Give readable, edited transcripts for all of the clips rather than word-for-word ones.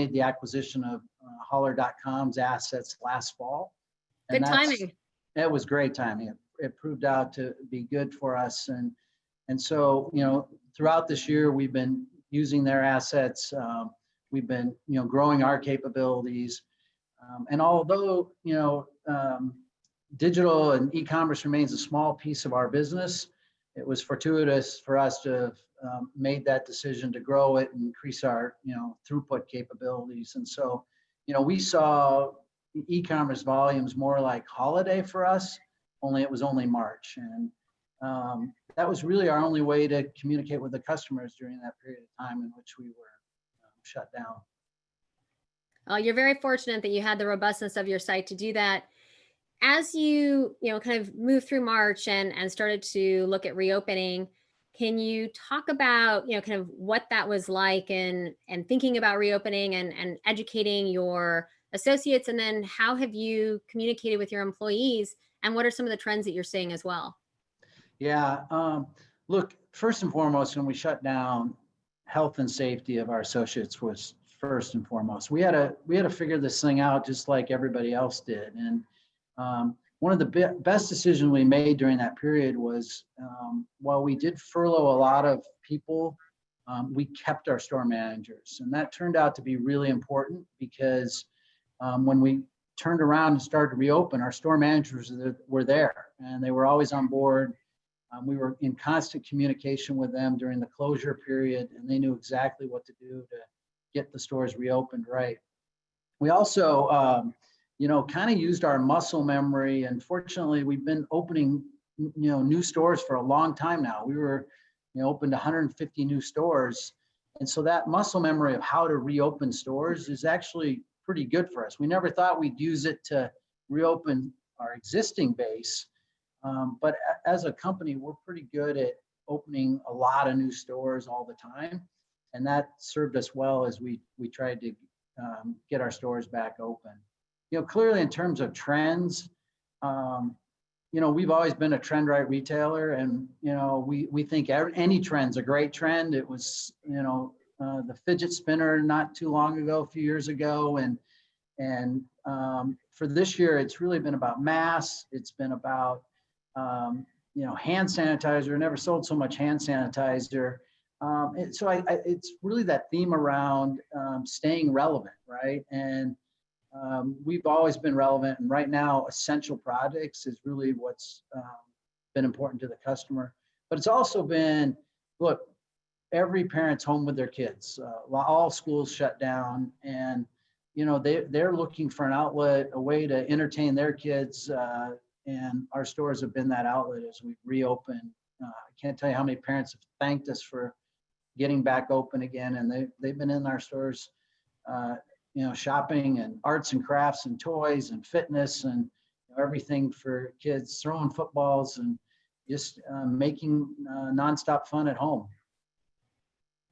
made the acquisition of Holler.com's assets last fall. And Good timing. it was great timing. It proved out to be good for us. And so, you know, throughout this year, we've been using their assets. We've been, you know, growing our capabilities. And although, you know, digital and e-commerce remains a small piece of our business, it was fortuitous for us to have made that decision to grow it and increase our, you know, throughput capabilities. And so, you know, we saw e-commerce volumes more like holiday for us, only it was only March. And that was really our only way to communicate with the customers during that period of time in which we were shut down. You're very fortunate that you had the robustness of your site to do that. As you know, kind of move through March and started to look at reopening, can you talk about, you know, kind of what that was like and thinking about reopening and educating your associates, and then how have you communicated with your employees, and what are some of the trends that you're seeing as well? Yeah, look, first and foremost, when we shut down, health and safety of our associates was first and foremost. We had to figure this thing out just like everybody else did. And one of the best decisions we made during that period was, while we did furlough a lot of people, we kept our store managers. And that turned out to be really important because when we turned around and started to reopen, our store managers were there and they were always on board. We were in constant communication with them during the closure period, and they knew exactly what to do to get the stores reopened right. We also, you know, kind of used our muscle memory, and fortunately, we've been opening, you know, new stores for a long time now. We were, you know, opened 150 new stores, and so that muscle memory of how to reopen stores is actually pretty good for us. We never thought we'd use it to reopen our existing base. But as a company, we're pretty good at opening a lot of new stores all the time. And that served us well as we tried to get our stores back open. You know, clearly in terms of trends, you know, we've always been a trend right retailer, and, you know, we think any trend's a great trend. It was, you know, the fidget spinner not too long ago, a few years ago. And for this year, it's really been about masks. It's been about you know, hand sanitizer. Never sold so much hand sanitizer. So it's really that theme around staying relevant, right? And we've always been relevant. And right now, essential products is really what's been important to the customer. But it's also been, look, every parent's home with their kids. All schools shut down, and you know, they're looking for an outlet, a way to entertain their kids. And our stores have been that outlet as we've reopened. I can't tell you how many parents have thanked us for getting back open again. And they've been in our stores, you know, shopping and arts and crafts and toys and fitness and, you know, everything for kids, throwing footballs and just making nonstop fun at home.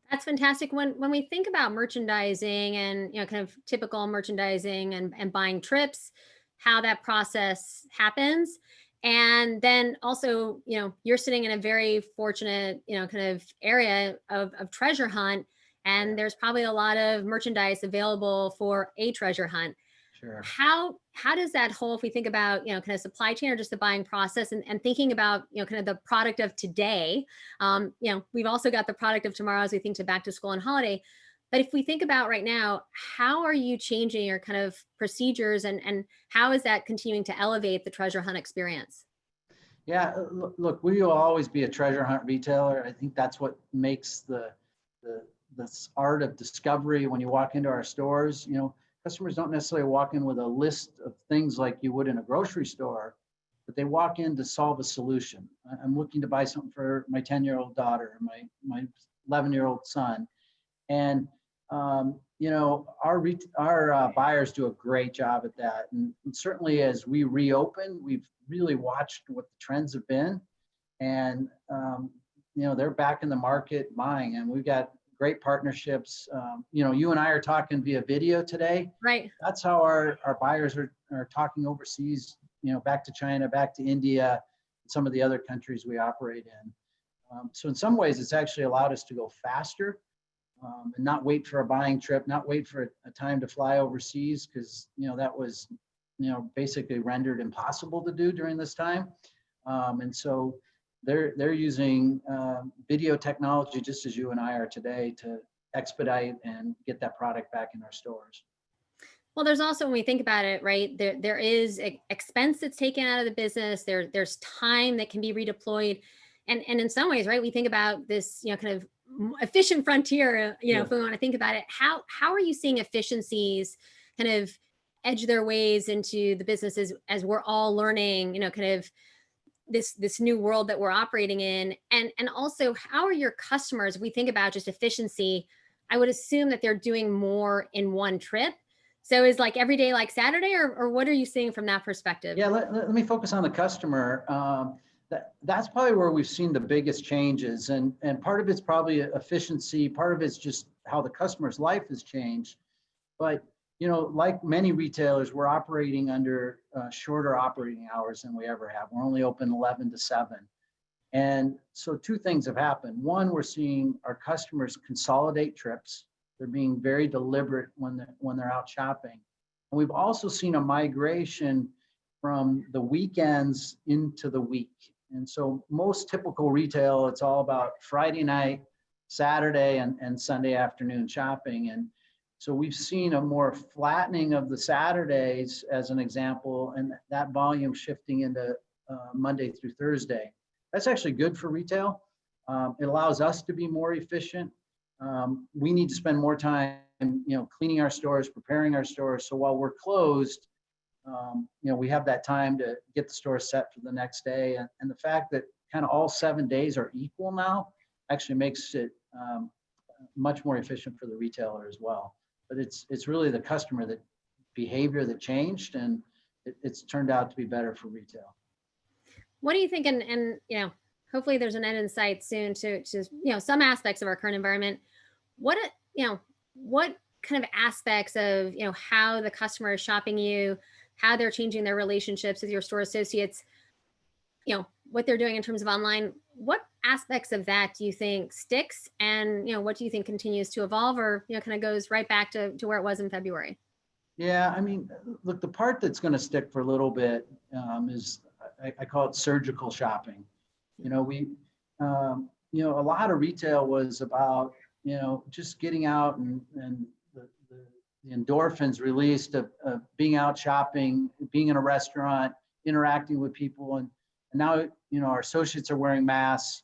That's fantastic. When we think about merchandising and, you know, kind of typical merchandising and buying trips, how that process happens. And then also, you know, you're sitting in a very fortunate, you know, kind of area of treasure hunt, and there's probably a lot of merchandise available for a treasure hunt. Sure. How does that whole, if we think about, you know, kind of supply chain or just the buying process and thinking about, you know, kind of the product of today, you know, we've also got the product of tomorrow as we think to back to school and holiday. But if we think about right now, how are you changing your kind of procedures, and how is that continuing to elevate the treasure hunt experience? Yeah, look, we will always be a treasure hunt retailer. I think that's what makes the art of discovery when you walk into our stores. You know, customers don't necessarily walk in with a list of things like you would in a grocery store, but they walk in to solve a solution. I'm looking to buy something for my 10-year-old daughter, my 11-year-old son. And you know, our buyers do a great job at that. And certainly as we reopen, we've really watched what the trends have been. And, you know, they're back in the market buying, and we've got great partnerships. You know, you and I are talking via video today. Right. That's how our buyers are talking overseas, you know, back to China, back to India, some of the other countries we operate in. So in some ways, it's actually allowed us to go faster. and not wait for a buying trip, not wait for a time to fly overseas, because that was basically rendered impossible to do during this time. And so they're using video technology, just as you and I are today, to expedite and get that product back in our stores. Well, there's also, when we think about it, right, there is expense that's taken out of the business. There's time that can be redeployed. And in some ways, right, we think about this, kind of efficient frontier, if we want to think about it, how are you seeing efficiencies kind of edge their ways into the businesses as we're all learning, kind of this new world that we're operating in? And also, how are your customers, we think about just efficiency, I would assume that they're doing more in one trip. So is like every day like Saturday, or what are you seeing from that perspective? Yeah, let me focus on the customer. That's probably where we've seen the biggest changes, and part of it's probably efficiency, part of it's just how the customer's life has changed. But like many retailers, we're operating under shorter operating hours than we ever have. We're only open 11 to 7. And so two things have happened. One, we're seeing our customers consolidate trips. They're being very deliberate when they're out shopping. And we've also seen a migration from the weekends into the week. And so most typical retail, it's all about Friday night, Saturday, and Sunday afternoon shopping. And so we've seen a more flattening of the Saturdays, as an example, and that volume shifting into Monday through Thursday. That's actually good for retail. It allows us to be more efficient. We need to spend more time, cleaning our stores, preparing our stores. So while we're closed, we have that time to get the store set for the next day. And the fact that kind of all 7 days are equal now actually makes it much more efficient for the retailer as well. But it's really the customer behavior that changed, and it's turned out to be better for retail. What do you think? And hopefully there's an end in sight soon to some aspects of our current environment. What kind of aspects of how the customer is shopping you, how they're changing their relationships with your store associates, what they're doing in terms of online, what aspects of that do you think sticks, and what do you think continues to evolve, or kind of goes right back to where it was in February? Yeah, I mean, look, the part that's going to stick for a little bit is I call it surgical shopping. A lot of retail was about just getting out and the endorphins released of being out shopping, being in a restaurant, interacting with people, and now our associates are wearing masks.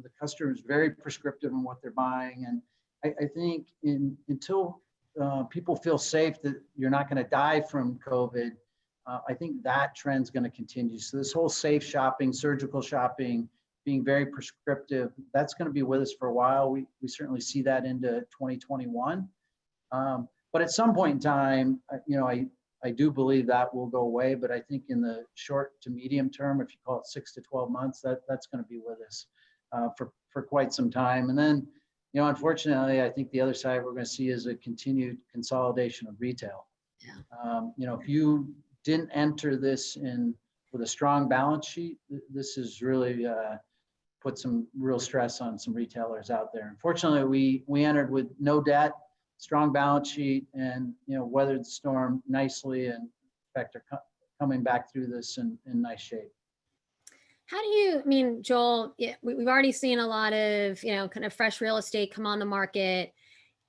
The customer is very prescriptive in what they're buying, and I think until people feel safe that you're not going to die from COVID, I think that trend's going to continue. So this whole safe shopping, surgical shopping, being very prescriptive, that's going to be with us for a while. We certainly see that into 2021. But at some point in time, I do believe that will go away. But I think in the short to medium term, if you call it 6 to 12 months, that's going to be with us for quite some time. And then, unfortunately, I think the other side we're going to see is a continued consolidation of retail. Yeah. If you didn't enter this with a strong balance sheet, this is really put some real stress on some retailers out there. Unfortunately, we entered with no debt, strong balance sheet, and weathered the storm nicely, and in fact are coming back through this in nice shape. How do you, Joel, we've already seen a lot of, kind of fresh real estate come on the market.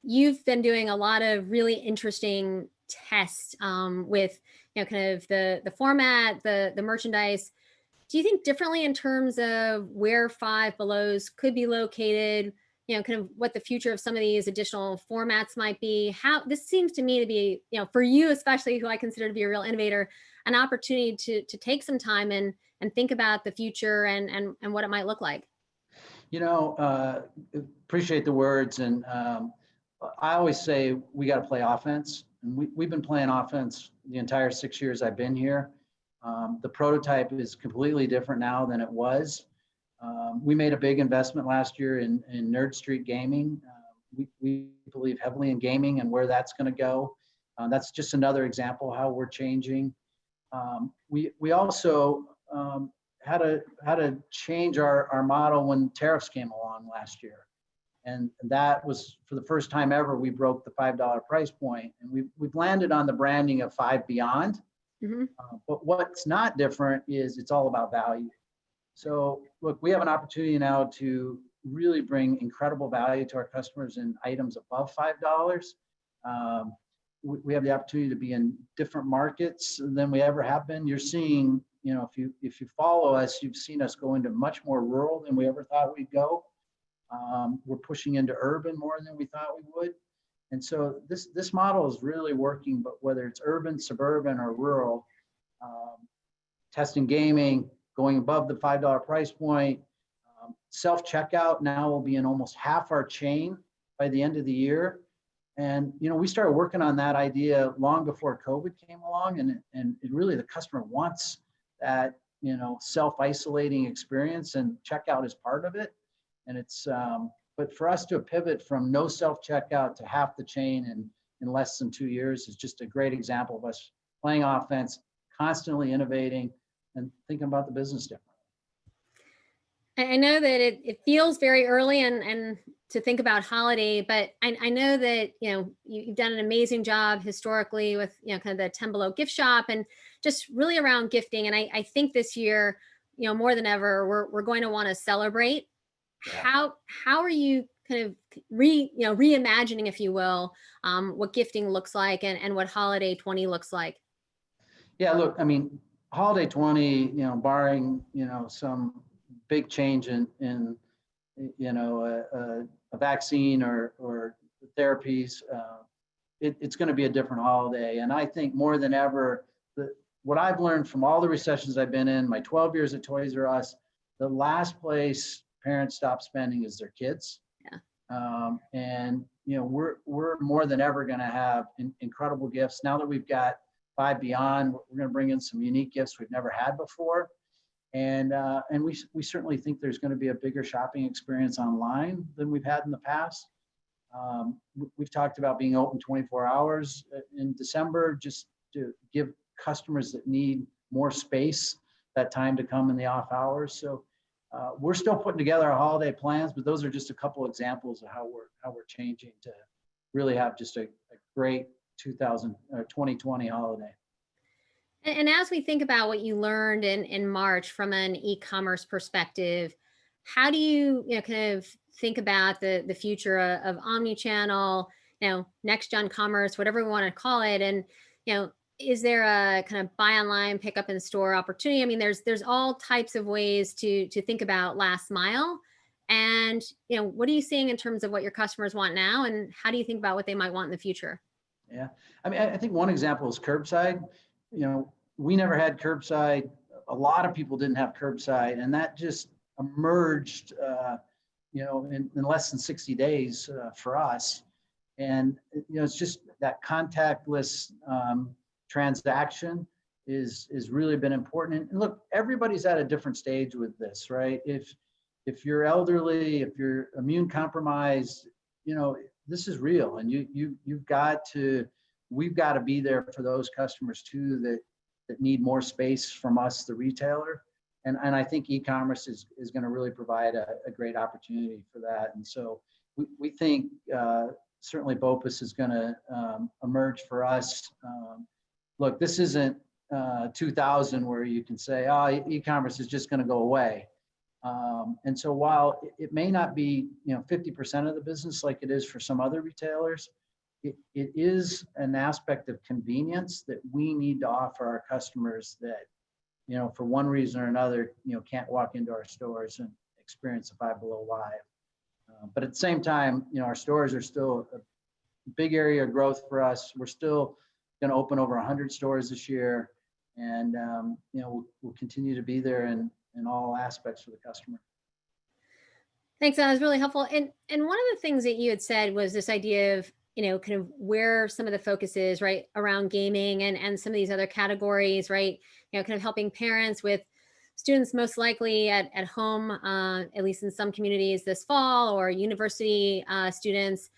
You've been doing a lot of really interesting tests with, kind of the format, the merchandise. Do you think differently in terms of where Five Belows could be located, kind of what the future of some of these additional formats might be? How this seems to me to be, for you especially, who I consider to be a real innovator, an opportunity to take some time and think about the future and what it might look like. Appreciate the words. And I always say we got to play offense. And we've been playing offense the entire 6 years I've been here. The prototype is completely different now than it was. We made a big investment last year in Nerd Street Gaming. We believe heavily in gaming and where that's going to go. That's just another example how we're changing. We also had to change our model when tariffs came along last year. And that was for the first time ever, we broke the $5 price point, and we've landed on the branding of 5 Beyond. Mhm. But what's not different is it's all about value. So look, we have an opportunity now to really bring incredible value to our customers in items above $5. Um, we have the opportunity to be in different markets than we ever have been. You're seeing, if you follow us, you've seen us go into much more rural than we ever thought we'd go. We're pushing into urban more than we thought we would. And so this model is really working, but whether it's urban, suburban, or rural, testing gaming, going above the $5 price point, self-checkout now will be in almost half our chain by the end of the year. And we started working on that idea long before COVID came along, and it really, the customer wants that self-isolating experience, and checkout is part of it. And it's but for us to pivot from no self-checkout to half the chain in less than 2 years is just a great example of us playing offense, constantly innovating, and thinking about the business differently. I know that it feels very early and to think about holiday, but I know that, you've done an amazing job historically with, kind of the 10 Below gift shop and just really around gifting. And I think this year, more than ever, we're going to want to celebrate. Yeah. How are you kind of reimagining, if you will, what gifting looks like and what holiday 20 looks like? Yeah, look, I mean, holiday 20, barring, some big change in a vaccine or therapies, it's going to be a different holiday. And I think more than ever, what I've learned from all the recessions I've been in, my 12 years at Toys R Us, the last place parents stop spending is their kids. Yeah. And we're more than ever going to have incredible gifts. Now that we've got 5 Beyond, we're going to bring in some unique gifts we've never had before. And we certainly think there's going to be a bigger shopping experience online than we've had in the past. We've talked about being open 24 hours in December, just to give customers that need more space that time to come in the off hours. So we're still putting together our holiday plans, but those are just a couple examples of how we're changing to really have just a great 2020 holiday. And as we think about what you learned in March from an e-commerce perspective, how do you, kind of think about the future of omnichannel, next gen commerce, whatever we want to call it? And, is there a kind of buy online, pick up in store opportunity? I mean, there's all types of ways to think about last mile. And, what are you seeing in terms of what your customers want now? And how do you think about what they might want in the future? Yeah, I mean, I think one example is curbside. We never had curbside. A lot of people didn't have curbside, and that just emerged, in less than 60 days for us. And it's just that contactless transaction is really been important. And look, everybody's at a different stage with this, right? If you're elderly, if you're immune compromised, this is real, and we've got to be there for those customers too that need more space from us, the retailer. And I think e-commerce is going to really provide a great opportunity for that. And so we think certainly BOPUS is going to emerge for us. Look, this isn't 2000 where you can say, oh, e-commerce is just going to go away. And so while it may not be 50% of the business like it is for some other retailers, it is an aspect of convenience that we need to offer our customers that, for one reason or another, can't walk into our stores and experience a Five Below live. But at the same time, our stores are still a big area of growth for us. We're still going to open over 100 stores this year, and we'll continue to be there in all aspects for the customer. Thanks. That was really helpful. And one of the things that you had said was this idea of, kind of where some of the focus is, right, around gaming and some of these other categories, right? Kind of helping parents with students most likely at home, at least in some communities this fall, or university students.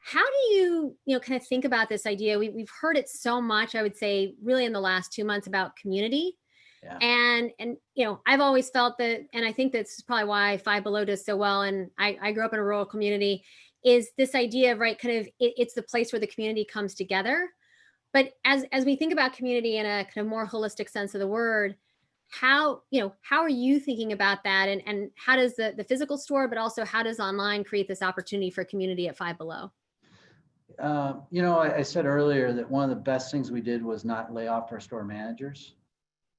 How do you, kind of think about this idea? We've heard it so much, I would say, really in the last 2 months about community. Yeah. And I've always felt that, and I think that's probably why Five Below does so well. And I grew up in a rural community, is this idea of, right, kind of it's the place where the community comes together. But as we think about community in a kind of more holistic sense of the word, how are you thinking about that, and how does the physical store, but also how does online create this opportunity for community at Five Below? I said earlier that one of the best things we did was not lay off our store managers.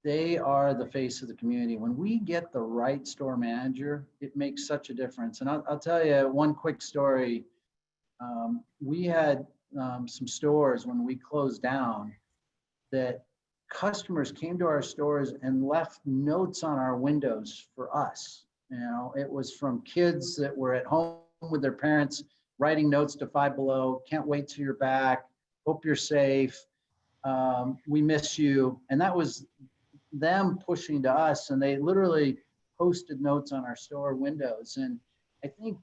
They are the face of the community. When we get the right store manager, it makes such a difference. And I'll tell you one quick story. We had some stores when we closed down that customers came to our stores and left notes on our windows for us. It was from kids that were at home with their parents writing notes to Five Below. Can't wait till you're back. Hope you're safe. We miss you. And that was them pushing to us, and they literally posted notes on our store windows. And I think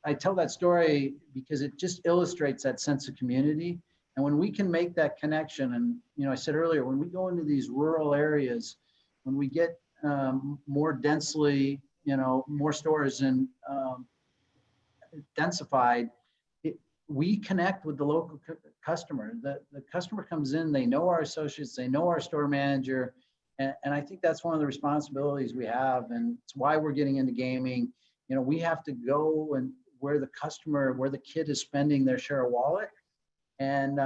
I tell that story because it just illustrates that sense of community. And when we can make that connection, and I said earlier, when we go into these rural areas, when we get more densely, more stores and densified, we connect with the local customer. The customer comes in, they know our associates, they know our store manager. And I think that's one of the responsibilities we have. And it's why we're getting into gaming. We have to go and where the kid is spending their share of wallet. And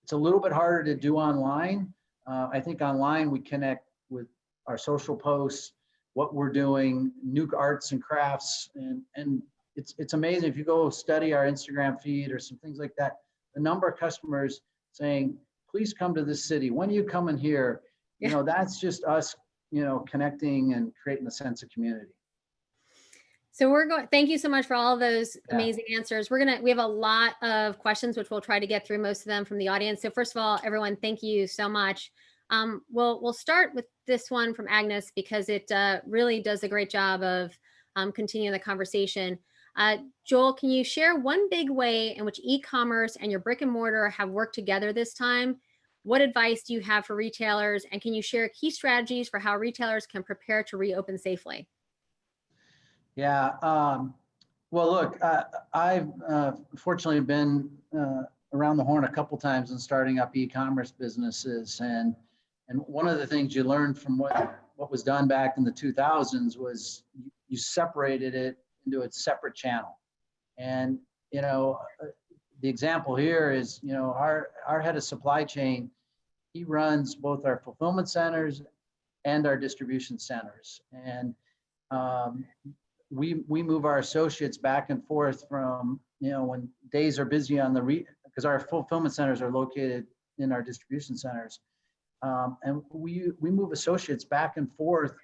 it's a little bit harder to do online. I think online we connect with our social posts, what we're doing, new arts and crafts. And it's amazing if you go study our Instagram feed or some things like that, the number of customers saying, please come to this city. When are you coming here? Yeah. That's just us, connecting and creating a sense of community. So thank you so much for all of those Yeah. amazing answers. We have a lot of questions, which we'll try to get through, most of them from the audience. So first of all, everyone, thank you so much. We'll start with this one from Agnes, because it really does a great job of continuing the conversation. Joel, can you share one big way in which e-commerce and your brick and mortar have worked together this time? What advice do you have for retailers? And can you share key strategies for how retailers can prepare to reopen safely? Yeah. Well, look, I've fortunately been around the horn a couple times in starting up e-commerce businesses, and one of the things you learned from what was done back in the 2000s was you separated it into a separate channel. And the example here is our head of supply chain. He runs both our fulfillment centers and our distribution centers, and we move our associates back and forth from when days are busy on because our fulfillment centers are located in our distribution centers, and we move associates back and forth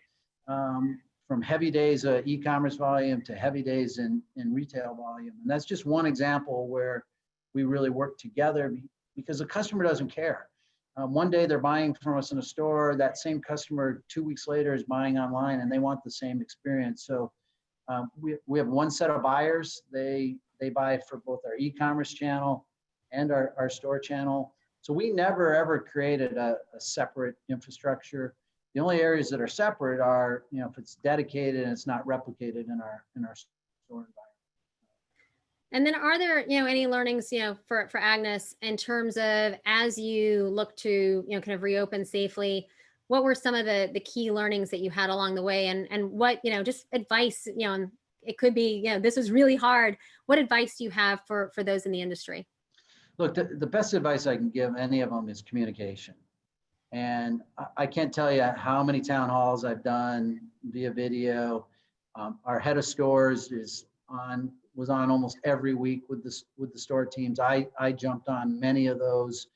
from heavy days of e-commerce volume to heavy days in retail volume. And that's just one example where we really work together, because the customer doesn't care. One day they're buying from us in a store, that same customer 2 weeks later is buying online, and they want the same experience. So we have one set of buyers. They buy for both our e-commerce channel and our store channel. So we never ever created a separate infrastructure. The only areas that are separate are, if it's dedicated and it's not replicated in our store environment. And then are there, any learnings, for Agnes, in terms of, as you look to, kind of reopen safely, what were some of the key learnings that you had along the way, and what, just advice, and it could be, this was really hard. What advice do you have for those in the industry? Look, the best advice I can give any of them is communication. And I can't tell you how many town halls I've done via video. Our head of stores was on almost every week with the store teams. I jumped on many of those.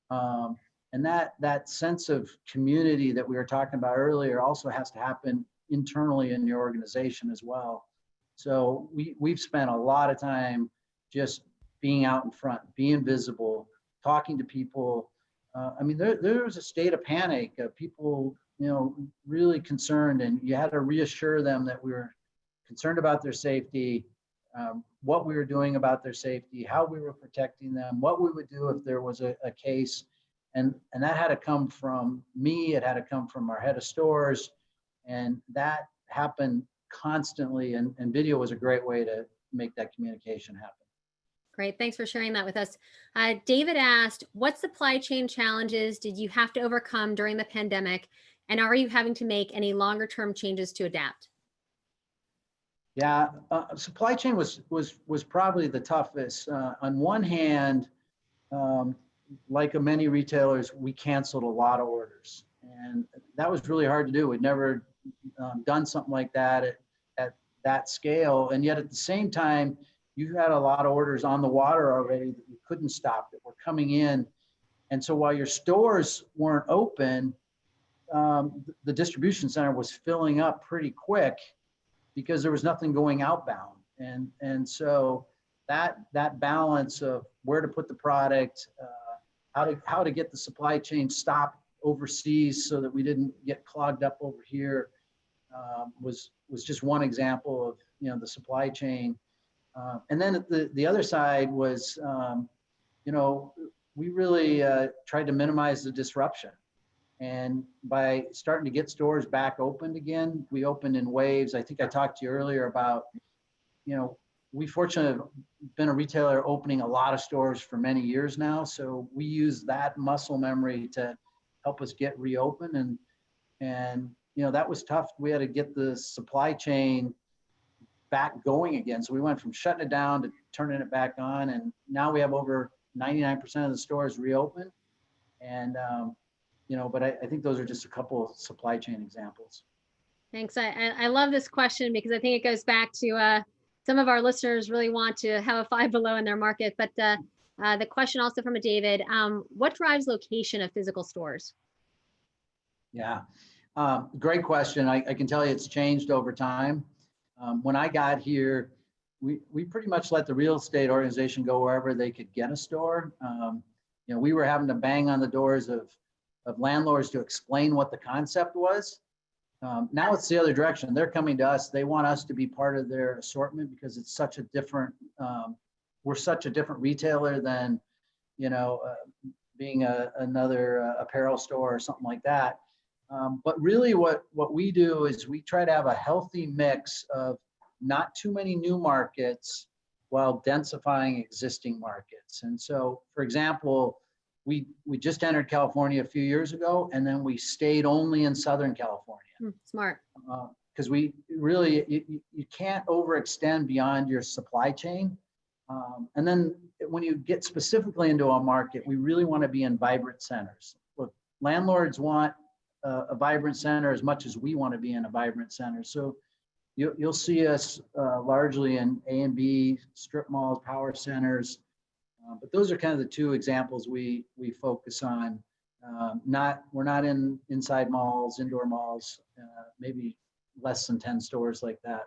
And that sense of community that we were talking about earlier also has to happen internally in your organization as well. So we've spent a lot of time just being out in front, being visible, talking to people. There was a state of panic, people, really concerned, and you had to reassure them that we were concerned about their safety, what we were doing about their safety, how we were protecting them, what we would do if there was a case. And that had to come from me. It had to come from our head of stores. And that happened constantly. And video was a great way to make that communication happen. Great. Thanks for sharing that with us. David asked, what supply chain challenges did you have to overcome during the pandemic? And are you having to make any longer term changes to adapt? Yeah, supply chain was probably the toughest. On one hand, like many retailers, we canceled a lot of orders, and that was really hard to do. We'd never done something like that at that scale, and yet at the same time, you had a lot of orders on the water already that you couldn't stop, that were coming in. And so while your stores weren't open, the distribution center was filling up pretty quick because there was nothing going outbound. And so that balance of where to put the product, how to get the supply chain stopped overseas so that we didn't get clogged up over here, was just one example of the supply chain. And then the other side was, we really tried to minimize the disruption. And by starting to get stores back opened again, we opened in waves. I think I talked to you earlier about, we fortunately have been a retailer opening a lot of stores for many years now. So we use that muscle memory to help us get reopened. And that was tough. We had to get the supply chain back going again. So we went from shutting it down to turning it back on. And now we have over 99% of the stores reopened. And, but I think those are just a couple of supply chain examples. Thanks. I love this question because I think it goes back to some of our listeners really want to have a Five Below in their market. But the question also from a David, what drives location of physical stores? Yeah, great question. I can tell you it's changed over time. When I got here, we pretty much let the real estate organization go wherever they could get a store. We were having to bang on the doors of landlords to explain what the concept was. Now it's the other direction. They're coming to us. They want us to be part of their assortment because it's such a different, we're such a different retailer than, being another apparel store or something like that. But really what we do is we try to have a healthy mix of not too many new markets while densifying existing markets. And so, for example, we just entered California a few years ago, and then we stayed only in Southern California. Smart. Because we really, you can't overextend beyond your supply chain. And then when you get specifically into a market, we really want to be in vibrant centers. Look, landlords want a vibrant center as much as we want to be in a vibrant center. So you'll see us largely in A and B, strip malls, power centers. But those are kind of the two examples we focus on. We're not in inside malls, indoor malls, maybe less than 10 stores like that.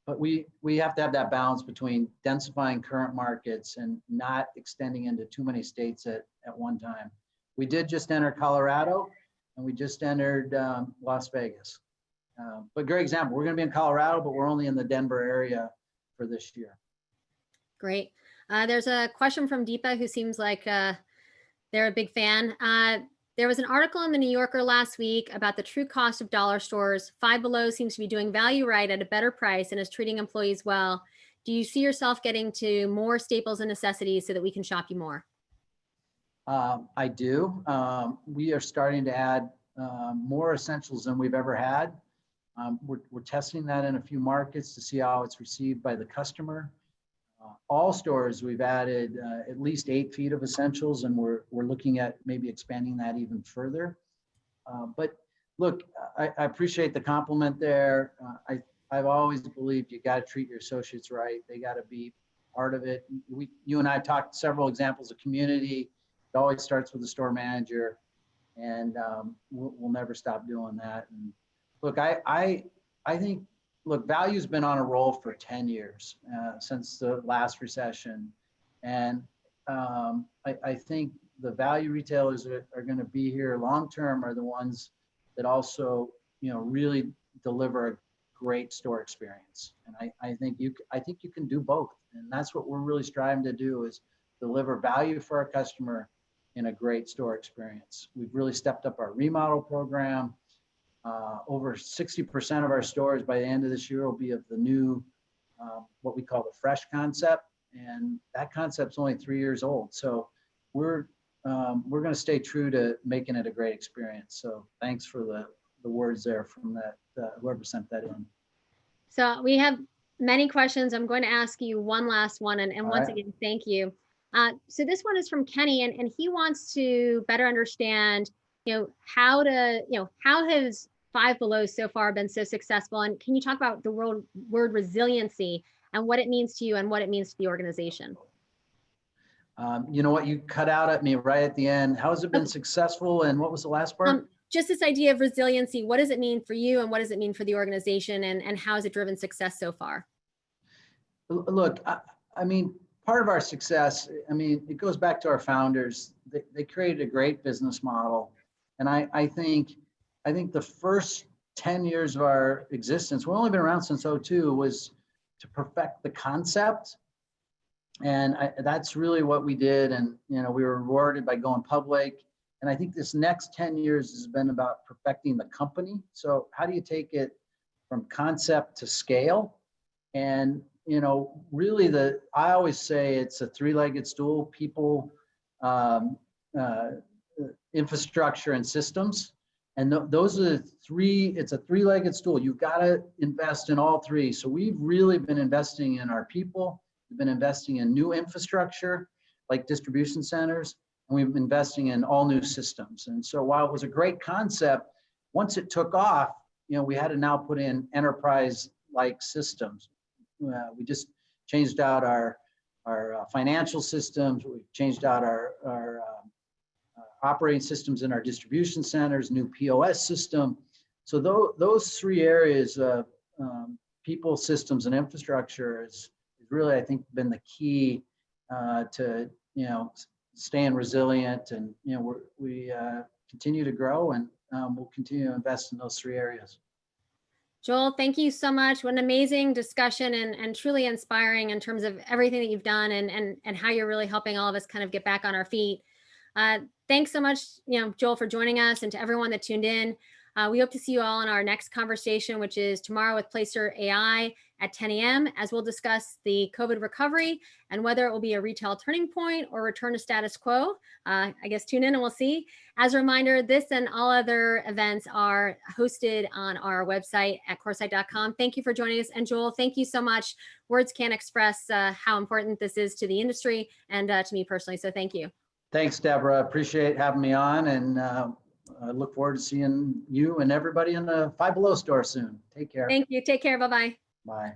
But we have to have that balance between densifying current markets and not extending into too many states at one time. We did just enter Colorado, and we just entered Las Vegas. But great example, we're going to be in Colorado, but we're only in the Denver area for this year. Great. There's a question from Deepa who seems like they're a big fan. There was an article in the New Yorker last week about the true cost of dollar stores. Five Below seems to be doing value right at a better price and is treating employees well. Do you see yourself getting to more staples and necessities so that we can shop you more? I do. We are starting to add more essentials than we've ever had. We're testing that in a few markets to see how it's received by the customer. All stores, we've added at least 8 feet of essentials, and we're looking at maybe expanding that even further. But look, I appreciate the compliment there. I've always believed you got to treat your associates right. They got to be part of it. You and I talked several examples of community. It always starts with the store manager, and we'll never stop doing that. And look, I think, look, value's been on a roll for 10 years since the last recession. And I think the value retailers that are going to be here long-term are the ones that also, really deliver a great store experience. And I think you can do both. And that's what we're really striving to do, is deliver value for our customer in a great store experience. We've really stepped up our remodel program. Over 60% of our stores by the end of this year will be of the new, what we call the fresh concept. And that concept's only 3 years old. So we're going to stay true to making it a great experience. So thanks for the words there from that, whoever sent that in. So we have many questions. I'm going to ask you one last one. And once right. again, thank you. So this one is from Kenny, and he wants to better understand, how has Five Below so far been so successful? And can you talk about the word resiliency and what it means to you and what it means to the organization? You know what, you cut out at me right at the end. How has it been successful? And what was the last part? Just this idea of resiliency. What does it mean for you and what does it mean for the organization, and how has it driven success so far? Look, I mean, part of our success, I mean, it goes back to our founders. They created a great business model. And I think the first 10 years of our existence, we've only been around since 2002, was to perfect the concept. And that's really what we did. And, we were rewarded by going public. And I think this next 10 years has been about perfecting the company. So how do you take it from concept to scale? And, really I always say it's a three-legged stool: people, infrastructure, and systems. And those are it's a three-legged stool. You've got to invest in all three. So we've really been investing in our people. We've been investing in new infrastructure like distribution centers, and we've been investing in all new systems. And so while it was a great concept, once it took off, we had to now put in enterprise-like systems. We just changed out our financial systems. We changed out our operating systems in our distribution centers, new POS system. So those three areas, people, systems, and infrastructure, is really, I think, been the key to staying resilient. And we continue to grow, and we'll continue to invest in those three areas. Joel, thank you so much. What an amazing discussion, and truly inspiring in terms of everything that you've done, and how you're really helping all of us kind of get back on our feet. Thanks so much, Joel, for joining us, and to everyone that tuned in. We hope to see you all in our next conversation, which is tomorrow with Placer AI at 10 a.m., as we'll discuss the COVID recovery and whether it will be a retail turning point or return to status quo. I guess tune in and we'll see. As a reminder, this and all other events are hosted on our website at coresight.com. Thank you for joining us. And Joel, thank you so much. Words can't express how important this is to the industry and to me personally. So thank you. Thanks, Deborah. Appreciate having me on, and I look forward to seeing you and everybody in the Five Below store soon. Take care. Thank you. Take care. Bye-bye. Bye.